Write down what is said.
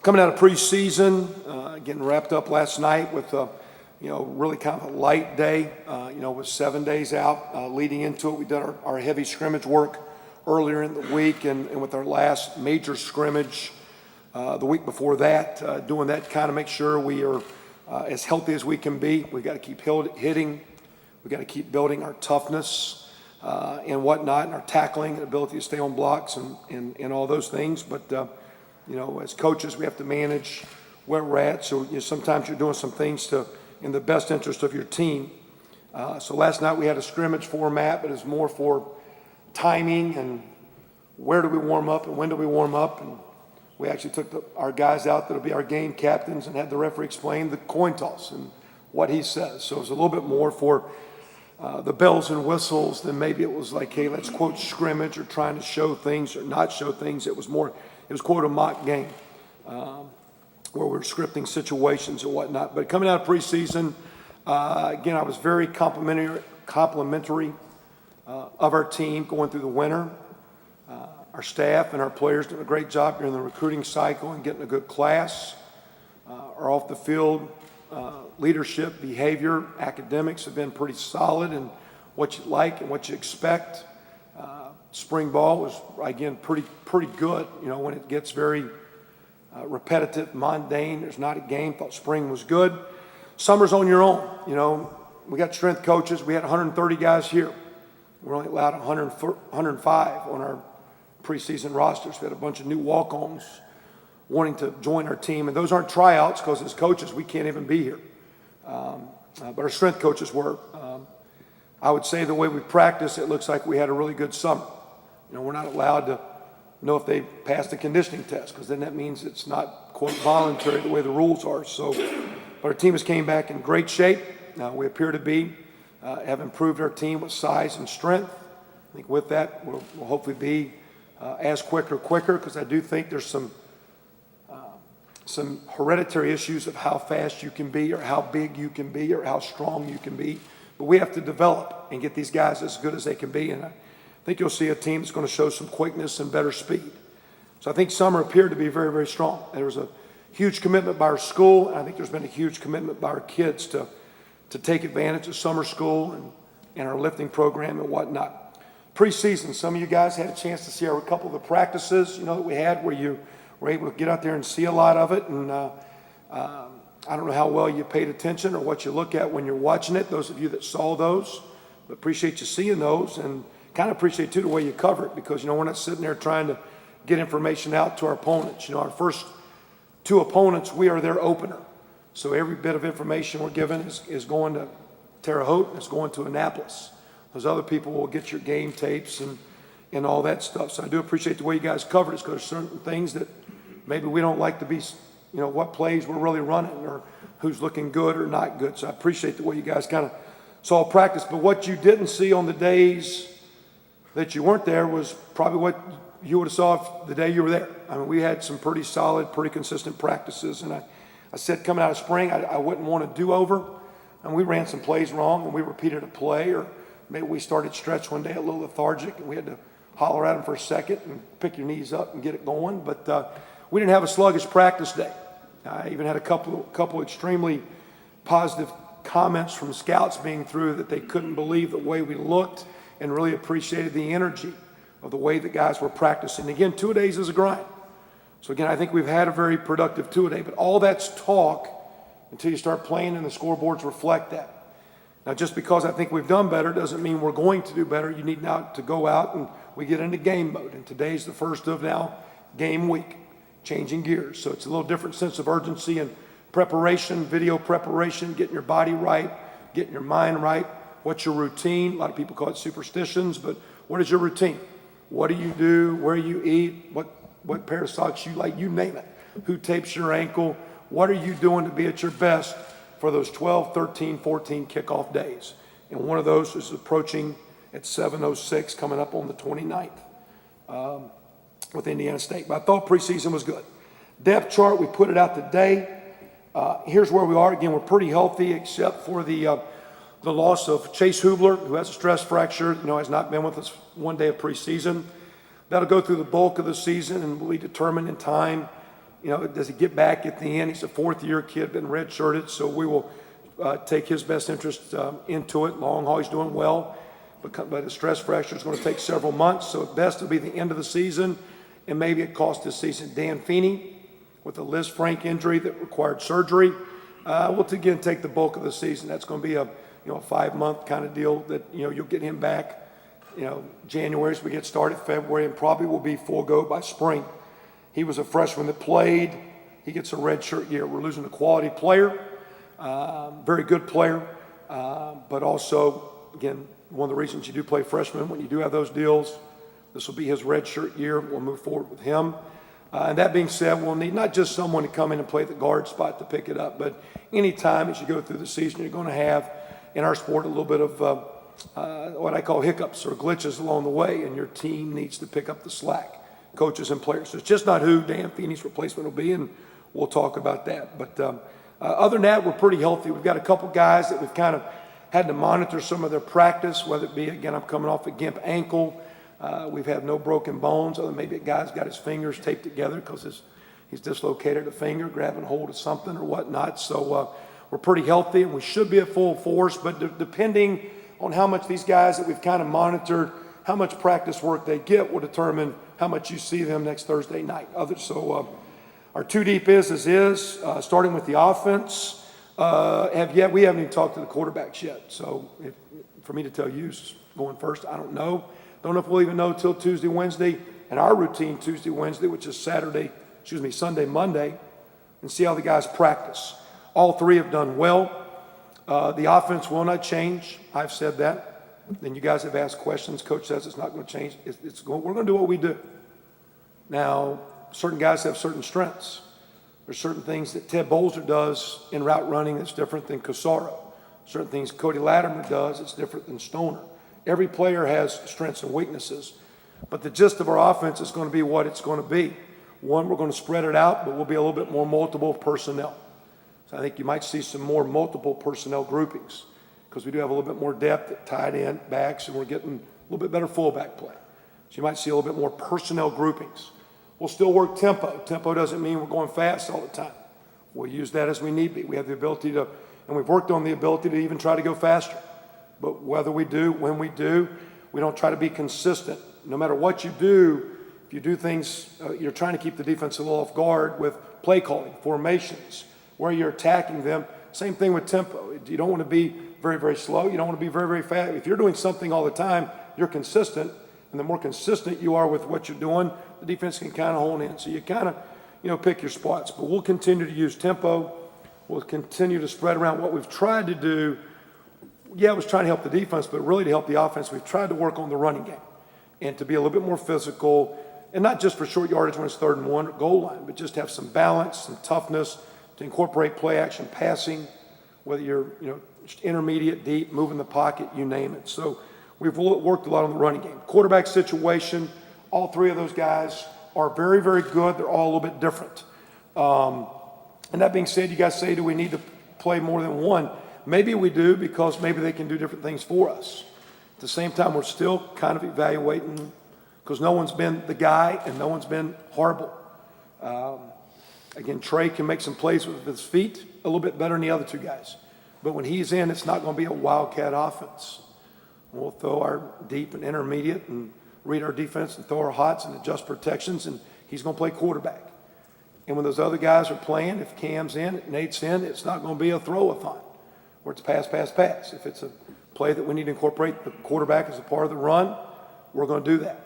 Coming out of preseason, getting wrapped up last night with really kind of a light day, with 7 days out leading into it. We did our heavy scrimmage work earlier in the week, and with our last major scrimmage the week before that, doing that kind of make sure we are as healthy as we can be. We've got to keep hitting. We've got to keep building our toughness and whatnot, and our tackling and ability to stay on blocks and all those things. But as coaches, we have to manage where we're at. So sometimes you're doing some things in the best interest of your team. So last night we had a scrimmage format, but it's more for timing and where do we warm up and when do we warm up. And we actually took our guys out that'll be our game captains and had the referee explain the coin toss and what he says. So it was a little bit more for the bells and whistles than maybe it was like, hey, let's quote scrimmage or trying to show things or not show things. It was quote a mock game where we're scripting situations and whatnot. But coming out of preseason, again, I was very complimentary of our team going through the winter. Our staff and our players doing a great job during the recruiting cycle and getting a good class. Our off the field leadership, behavior, academics have been pretty solid in what you like and what you expect. Spring ball was, again, pretty good. When it gets very repetitive, mundane, there's not a game. Thought spring was good. Summer's on your own. We got strength coaches. We had 130 guys here. We're only allowed 105 on our preseason rosters. We had a bunch of new walk-ons wanting to join our team. And those aren't tryouts because as coaches, we can't even be here. But our strength coaches were. I would say the way we practice, it looks like we had a really good summer. We're not allowed to know if they passed the conditioning test because then that means it's not, quote, voluntary the way the rules are. So, but our team has came back in great shape. We appear to have improved our team with size and strength. I think with that, we'll hopefully be as quicker because I do think there's some hereditary issues of how fast you can be or how big you can be or how strong you can be. But we have to develop and get these guys as good as they can be. And I think you'll see a team that's going to show some quickness and better speed. So I think summer appeared to be very, very strong. There was a huge commitment by our school, and I think there's been a huge commitment by our kids to take advantage of summer school and our lifting program and whatnot. Preseason, some of you guys had a chance to see a couple of the practices, that we had where you were able to get out there and see a lot of it. And I don't know how well you paid attention or what you look at when you're watching it, those of you that saw those. But appreciate you seeing those and kind of appreciate, too, the way you cover it because, we're not sitting there trying to get information out to our opponents. Our first two opponents, we are their opener. So every bit of information we're given is going to Terre Haute and it's going to Annapolis. Those other people will get your game tapes and all that stuff. So I do appreciate the way you guys covered it because there's certain things that maybe we don't like to be, what plays we're really running or who's looking good or not good. So I appreciate the way you guys kind of saw practice. But what you didn't see on the days that you weren't there was probably what you would have saw the day you were there. I mean, we had some pretty solid, pretty consistent practices. And I said coming out of spring, I wouldn't want to do over. And we ran some plays wrong and we repeated a play or maybe we started stretch one day a little lethargic and we had to holler at them for a second and pick your knees up and get it going. But we didn't have a sluggish practice day. I even had a couple extremely positive comments from scouts being through that they couldn't believe the way we looked and really appreciated the energy of the way the guys were practicing. Again, 2 days is a grind. So again, I think we've had a very productive 2-a-day, but all that's talk until you start playing and the scoreboards reflect that. Now, just because I think we've done better doesn't mean we're going to do better. You need now to go out and we get into game mode. And today's the first of now game week, changing gears. So it's a little different sense of urgency and preparation, video preparation, getting your body right, getting your mind right. What's your routine? A lot of people call it superstitions, but what is your routine? What do you do? Where you eat? What pair of socks you like? You name it. Who tapes your ankle? What are you doing to be at your best for those 12, 13, 14 kickoff days? And one of those is approaching at 7:06, coming up on the 29th with Indiana State. But I thought preseason was good. Depth chart, we put it out today. Here's where we are. Again, we're pretty healthy except for the loss of Chase Hubler, who has a stress fracture, has not been with us 1 day of preseason. That'll go through the bulk of the season and will be determined in time does he get back at the end? He's a fourth-year kid, been redshirted, so we will take his best interest into it. Long haul, he's doing well, but a stress fracture is going to take several months, so at best it'll be the end of the season, and maybe it cost this season. Dan Feeney, with a Liz Frank injury that required surgery, will again take the bulk of the season. That's going to be a 5-month kind of deal that you'll get him back January as we get started, February, and probably will be full go by spring. He was a freshman that played. He gets a redshirt year. We're losing a quality player, very good player, but also, again, one of the reasons you do play freshmen, when you do have those deals, this will be his redshirt year. We'll move forward with him. And that being said, we'll need not just someone to come in and play the guard spot to pick it up, but any time as you go through the season, you're going to have, in our sport, a little bit of what I call hiccups or glitches along the way, and your team needs to pick up the slack, coaches and players. So it's just not who Dan Feeney's replacement will be, and we'll talk about that. But other than that, we're pretty healthy. We've got a couple guys that we've kind of had to monitor some of their practice, whether it be, again, I'm coming off a gimp ankle. We've had no broken bones, other than maybe a guy's got his fingers taped together because he's dislocated a finger, grabbing hold of something or whatnot. So we're pretty healthy, and we should be at full force, but depending on how much these guys that we've kind of monitored, how much practice work they get will determine how much you see them next Thursday night. So our two deep is, starting with the offense. We haven't even talked to the quarterbacks yet. So for me to tell you who's going first, I don't know. Don't know if we'll even know till Tuesday, Wednesday, and our routine Tuesday, Wednesday, which is Sunday, Monday, and see how the guys practice. All three have done well. The offense will not change. I've said that. Then you guys have asked questions. Coach says it's not going to change. We're going to do what we do. Now, certain guys have certain strengths. There's certain things that Ted Bolzer does in route running that's different than Casaro. Certain things Cody Latimer does that's different than Stoner. Every player has strengths and weaknesses. But the gist of our offense is going to be what it's going to be. One, we're going to spread it out, but we'll be a little bit more multiple personnel. So I think you might see some more multiple personnel groupings because we do have a little bit more depth at tight end, backs, and we're getting a little bit better fullback play. So you might see a little bit more personnel groupings. We'll still work tempo. Tempo doesn't mean we're going fast all the time. We'll use that as we need be. We have the ability to, and we've worked on the ability to even try to go faster. But whether we do, when we do, we don't try to be consistent. No matter what you do, if you do things, you're trying to keep the defense a little off guard with play calling, formations, where you're attacking them. Same thing with tempo. You don't want to be very, very slow. You don't want to be very, very fast. If you're doing something all the time, you're consistent. And the more consistent you are with what you're doing, the defense can kind of hone in. So you kind of, pick your spots. But we'll continue to use tempo. We'll continue to spread around. What we've tried to do, it was trying to help the defense, but really to help the offense, we've tried to work on the running game and to be a little bit more physical, and not just for short yardage when it's 3rd and 1 goal line, but just have some balance, some toughness to incorporate play action passing, whether you're, intermediate, deep, moving the pocket, you name it. So we've worked a lot on the running game. Quarterback situation, all three of those guys are very, very good. They're all a little bit different. And that being said, you guys say, do we need to play more than one? Maybe we do, because maybe they can do different things for us. At the same time, we're still kind of evaluating, because no one's been the guy and no one's been horrible. Again, Trey can make some plays with his feet a little bit better than the other two guys. But when he's in, it's not going to be a wildcat offense. We'll throw our deep and intermediate and read our defense and throw our hots and adjust protections, and he's going to play quarterback. And when those other guys are playing, if Cam's in, if Nate's in, it's not going to be a throw-a-thon where it's pass, pass, pass. If it's a play that we need to incorporate the quarterback as a part of the run, we're going to do that.